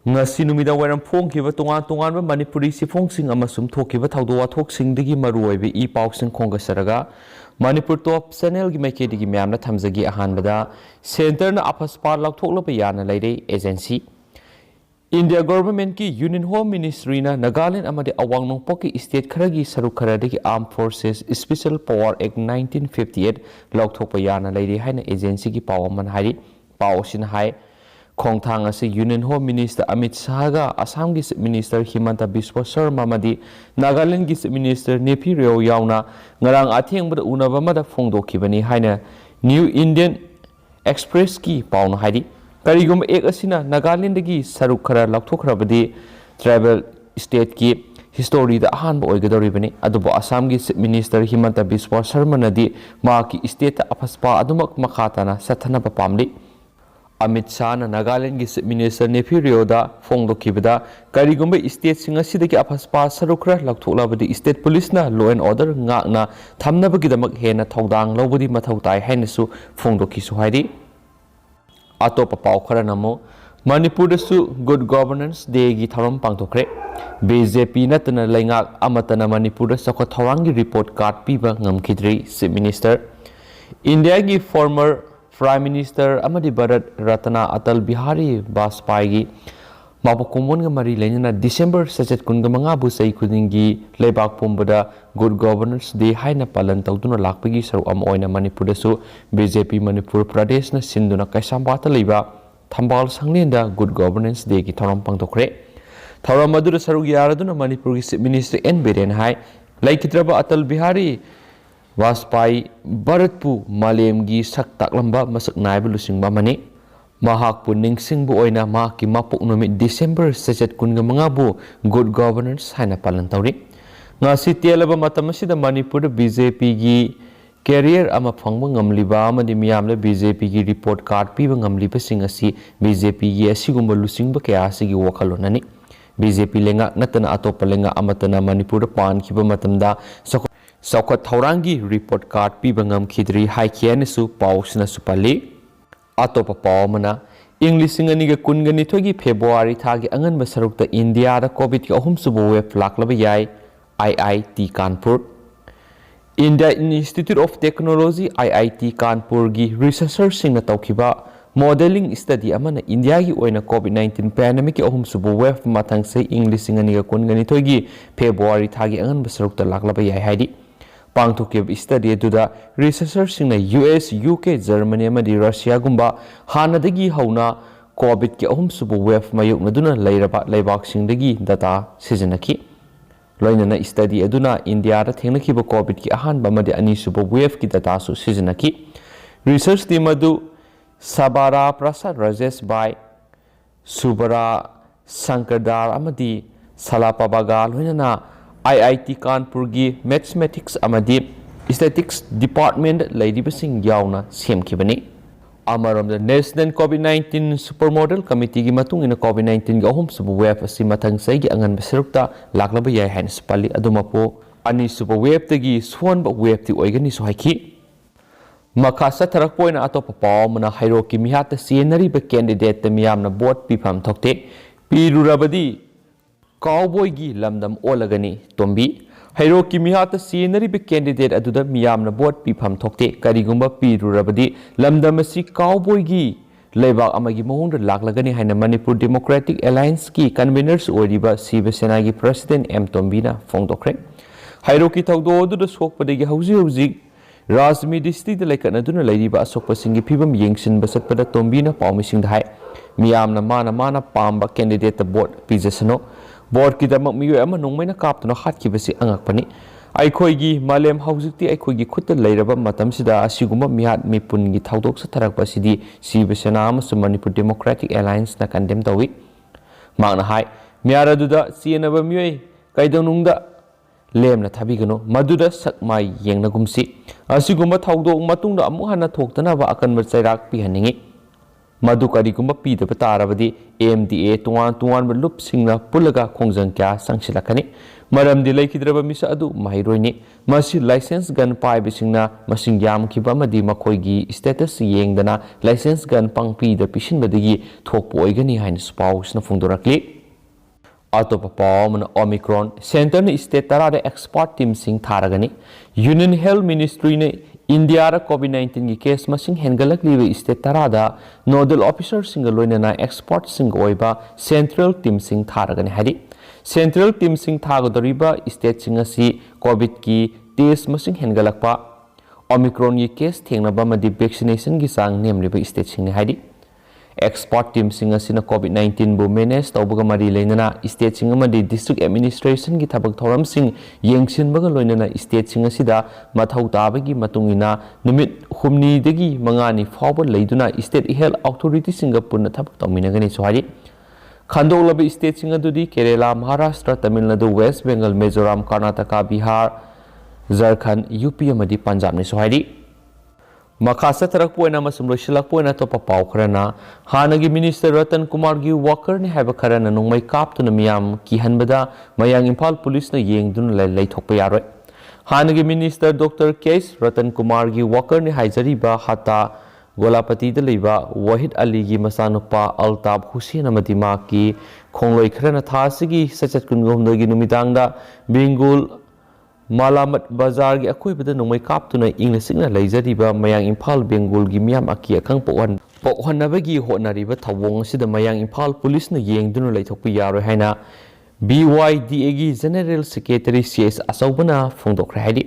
ngasi numida wairam phongkiba tongan manipuri sifongsing amasum thokiba thawdo wathoksingdagi maruoibe I pausing khongasaraga manipur top channel gi maikedi gi myamna thamjagi ahanbada center na apaspar lakthoklaba yana leire agency India government ki Union Home Ministry na Nagaland amadi awang nongpok ki state kharagi saruk kharadagi Armed Forces Special Power Act 1958 laukthokpa yana leire haina agency gi pawaman hari pawsin hai Khongthang asi Union Home Minister Amit Shah ga Assam gi Minister Himanta Biswa Sharma madi Nagaland gi Minister Nepi Reo yauna ngarang athengbada unaba mada phongdokhibani haina New Indian Express ki pawna hari Karigum ek asina Nagaland gi saruk khara laukthokhrabadi travel state ki history da ahanba oigadoribani adubo Assam gi Minister Himanta Biswa Sharma nadi ma ki state apaspa adumak makhatana sathana pamli Amit Shah na Nagaland gi Minister Nepi Reo da phongdokhibada karigumba state singa sidagi apaspa sarukra laukthokhlabadi state police na law and order ngakna thamnabagidamak hena thodang lobudi mathau tai hainasu phongdokhisu haidi Atopa pau khara namo Manipur su Good Governance Day gi tharam pangthokre BJP natana laingak amatana Manipur sakha thorangi report card piba ngamkhidri Chief Minister India gi former Prime Minister amadi Bharat Ratna Atal Bihari Vajpayee gi mapakumun ga mari lenyana December 7 bu sei khudingi leibak pumbada Good Governance Day haina palan tawduna lakpagi saru am oina Manipur su BJP Manipur Pradesh na sinduna kaisambata leiba thambal sanglenda Good Governance Day gi thoram pangthokre thoram madura saru yaraduna Manipur gi Minister N Biren hai laikitraba Atal Bihari Vajpayee Bharatpu Malemgi sak taklamba masak naibu lusingba mani mahak pu ningsingbu oina mahaki mapuk nomi December 7 bu Good Governance haina palan tawri ngasi tialaba matamasida Manipur BJP gi career ama phangba ngamliba amadi miyamle BJP gi report card piba ngamliba singasi BJP gi asigumba lusingba kaya asigi wakhalonani BJP lenga natana atopa lenga amatana Manipur pan khiba matamda Saukhat Thaurangi report card piba ngamkhidri haikianisu pausna supali Atopa pawmana English singaniga kungani thogi February thagi angan basarukta India da COVID ki ahum subu web laklaba yai IIT Kanpur India Institute of Technology IIT Kanpur gi researchers singna tawkiba modeling study amana India gi oina COVID-19 pandemic ki ahum subu web mathang se English singaniga kungani thogi February thagi angan basarukta laklaba yai haidi Pangthokib study duda researchers singna US, UK, Germany amadi Russia gumba hanadagi hauna COVID ki ahum subu wave mayuknaduna leiraba leibak singdagi data sijanaki loinana study aduna India da thengnakiba COVID ki ahanba amadi ani subu wave ki data su sijanaki research team adu Sabara Prasad Rajesh Bai Subara Sankardar amadi Salapabaga loinana IIT Kanpur gi Mathematics amadi Statistics Department laidibasing yauna semkibani amaramda National COVID-19 Supermodel Committee gi matung ina COVID-19 gi ahum subu wave asi mathang sai gi angan besrukta laklaba yai hain spali adumapo ani subu wave tagi suan ba wave ti oigani so haiki makasa tharak poina atopa pawmana hairoki mihata senari ba candidate ta miyamna vote pifam thokte pirurabadi Cowboy gi lamdam olagani tombi hairo ki mihata senari be candidate aduda miyamna vote pifam thokte karigumba pirurabadi lamdam asi cowboy gi leibak amagi mohongda laklagani haina Manipur Democratic Alliance ki conveners oriba Shiva Sena gi President M Tombina phongdokre hairo ki thawdo aduda sokpadagi hauji Rajmi district da laikanaduna leiriba asokpa singi phibam yengsinba satpada Tombina pawmising hai miyamna mana pamba candidate ta vote pijasano Board ki damak miyo ama nongmaina kaptuna hatkibasi angakpani aikhoigi malem haujikti aikhoigi khutta leiraba matamsida asiguma mihat mipun gi thawdok sa tharakpa sidi Shiva Sena amasu Manipur Democratic Alliance na condemn tawi magna hai miara duda sienaba miyo kaidonungda lemna thabigano maduda sakmai yengnagumsi asiguma thawdok matungda amu hana thoktana ba akanba chairak pihaningi Madu karigumba pidaba tarabadi AMDA तोान तोान लुप सिंगना पुलगा खोंजंग क्या संगसिलकनी मरमदि लेखिद्रब मिसा अदु माहिरोइनि मसी लाइसेंस गन पाइब सिंगना मसिंग यामखिबा मदि मखोइगी स्टेटस येंगदना लाइसेंस गन पंगपी द पिसिनबदगी थोकपो ओइगनी हाइन स्पाउसना फोंदोरकली अतोप पावमन ओमिक्रॉन सेंटर ने स्टेट तराद एक्सपर्ट टीम सिंह थारगनी यूनियन हेल्थ मिनिस्ट्री ने इंडिया कोविड-19 की केस मसिंग हेंगलकलिबे स्टेट तरादा नोडल ऑफिसर सिंग लोइनना एक्सपर्ट सिंग ओइबा सेंट्रल टीम सिंग थारगनी हादि सेंट्रल टीम सिंग थागदरिबा स्टेट सिंग असि कोविड की टेस्ट मसिंग हेंगलकपा ओमिक्रॉन की केस थेंगनबा मदि वैक्सीनेशन की सांग नेमलिबा स्टेट सिंग हादि एक्सपर्ट टीम सिंग असिना कोविड-19 बु मैनेज तौबगा मरी लेनना स्टेट सिंग मदि डिस्ट्रिक्ट एडमिनिस्ट्रेशन की थबक थौरम सिंग येंगसिनबगा लोइनना स्टेट सिंग असिदा मथौ ताबगी मतुंगिना निमित हुमनीदगी मंगानी फावब लेदुना स्टेट हेल्थ अथॉरिटी सिंग पुन थबक तौमिनगनी सोहारी खानदोलब स्टेट सिंग अदुदी केरला महाराष्ट्र तमिलनाडु वेस्ट बंगाल मिजोरम कर्नाटक बिहार झारखंड यूपी अमदी पंजाब ने सोहारी मखा सतरकपोइना मसुम लोइसिलकपोइना तोपा पाव खरना हानगी मिनिस्टर रतन कुमार की वाकर ने हाइबा खरना नोंमै कापतुना मियाम किहनबदा मयांग इम्फाल पुलिस ने येंगदुना लैथोकपा यारोय हानगी minister doctor case Ratan Kumar की वाकर ने हाइजरीबा हाता गोलापति लेबा वहीद अली की मसानुपा अल्ताब हुसैन अमदी मा की खोंलोइ खरना थासिगी सचत कुनगोमदगी नुमिदांगदा बेंगुल मालामत बाजार की अकोइबद नोंमै कापतुना इंग्लिश सिंगना लैजरीबा मयांग इम्फाल बेंगुल की मियाम अकी अखंग पोहनबगी होटनरीबा थवोंग असिदा मयांग इम्फाल पुलिस ने येंगदुना लैथोकपा यारोय हाइना BYDA की जनरल सेक्रेटरी CS असौबना फोंदोखरे हाइदि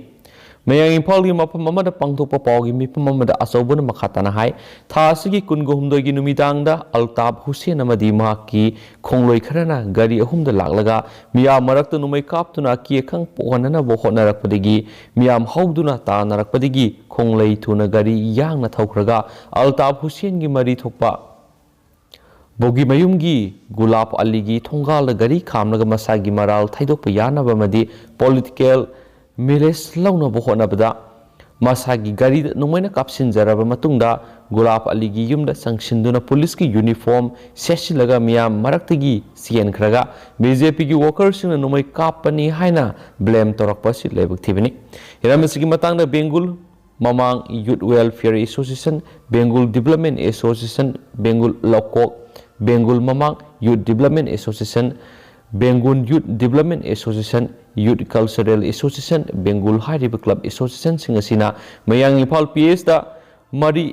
मयांग इम्फाल की मफम अमदा पांगथोकपा पावगी मिफम अमदा असौबना मखाताना हाइ थासिगी कुनगोहुमदगी नुमिदांगदा अल्ताब हुसैन अमदी माकी खोंलोइ खरना गाड़ी अहुमदा लागलगा मियाम मरक्त नुमै कापतुना की खंग पोहनना बो होनरकपदगी मियाम हौदुना तानरकपदगी खोंलै थुना गाड़ी यांगना थौखरगा अल्ताब हुसैन की मरी थोकपा बोगी मयुमगी गुलाब अली की थोंगाल गाड़ी खामलगा मसागी मराल थाइदोकपा यानबमदी पॉलिटिकल मिलेस लौनबो होनबदा मसागी गाड़ी नोंमैना कापसिनजरबा मतुंगदा गुलाब अली की युमदा संगसिंदुना पुलिस की यूनिफॉर्म सेसिलगा मियाम मरक्तगी सियनखरगा बीजेपी की वर्कर्सिंग नोंमै कापनी हाइना ब्लेम तोरकपसि लेबुथिबनी हिरामसिगी मतंगदा बेंगुल ममांग youth welfare association Bengul development association Bengul लोकोक बेंगुल ममांग youth development association Bengul youth development association youth cultural association Bengul हाइरिब क्लब एसोसिएशन सिंग असिना मयांग इम्फाल PS दा मरी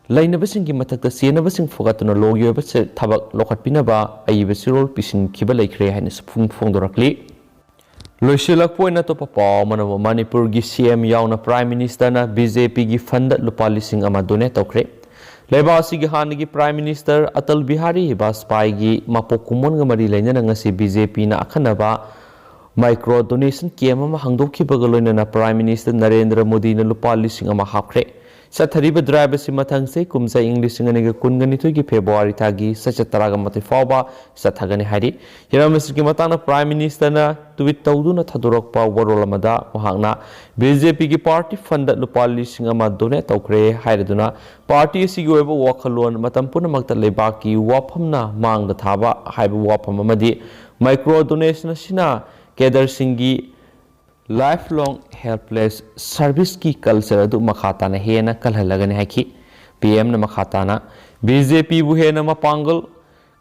लैनबसिंग की मथक्ता सेनबसिंग फोगतुना लोगियोब से थबक लोखटपिनबा अइब सिरोल पिसिन खिबा लैखरे हाइन सुफुंग फोंदोरकली लोइसिलक पोइना तो पाव मनव मणिपुर की CM याउना प्राइम मिनिस्टर ना BJP की फंड लुपा लिसिंग अमा डोनेट तौखरे लेबासी की हान की प्राइम मिनिस्टर अटल बिहारी वाजपेयी की मपोक कुमोन मरी लेना BJP ना अखनबा माइक्रो डोनेशन केम अमा हंगदोखिबगा लोइनना प्राइम मिनिस्टर नरेंद्र मोदी ना लुपा लिसिंग अमा हापखरे सथरीब ड्राइव से मथंग से कुमसा इंग्लिश कुनगनिथुई की फेब्रुआरी थागी सचतराग मते फावबा सथगने हारि हिरामस की मताना प्राइम मिनिस्टर ना ट्वीट तौदुना थदोरकपा वरोल अमदा वहांगना BJP की पार्टी फंड लुपा लिसिंग अमा डोनेट तौखरे हाइरदुना पार्टी सिगी ओइबा वखलोन मतम पुनमक्ता लेबाकी वाफमना मांगदा थाबा हाइबा वाफम अमदी माइक्रो डोनेशन सिना Kedar सिंगी life long helpless service की कल्चर अदु मखाताना हेना कलहलगने हाकि PM न मखाताना BJP बु हेना मपांगल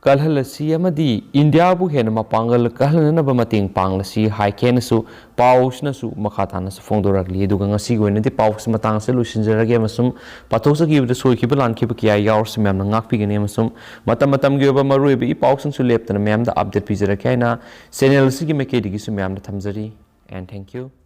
कलहलसी अमदी इंडिया बु हेना मपांगल कहलनब मतेंग पांगलसी हाइकेनसु पाउसनसु मखातानासु फोंदोरगली दुगा ngasi गोइनदि पाउस मतंग से लुसिनजरगे मसुम पाथोसगिबद सोइखिब लानखिब किया याउरस मैम ngakpigene मसुम मतम मतम गेबा मरुइब इ पाउसनसु लेपतना मैम दा अपडेट पिजरके हैना चैनल सिगी मेकेदिगी सु मैम दा थमजरी and thank you.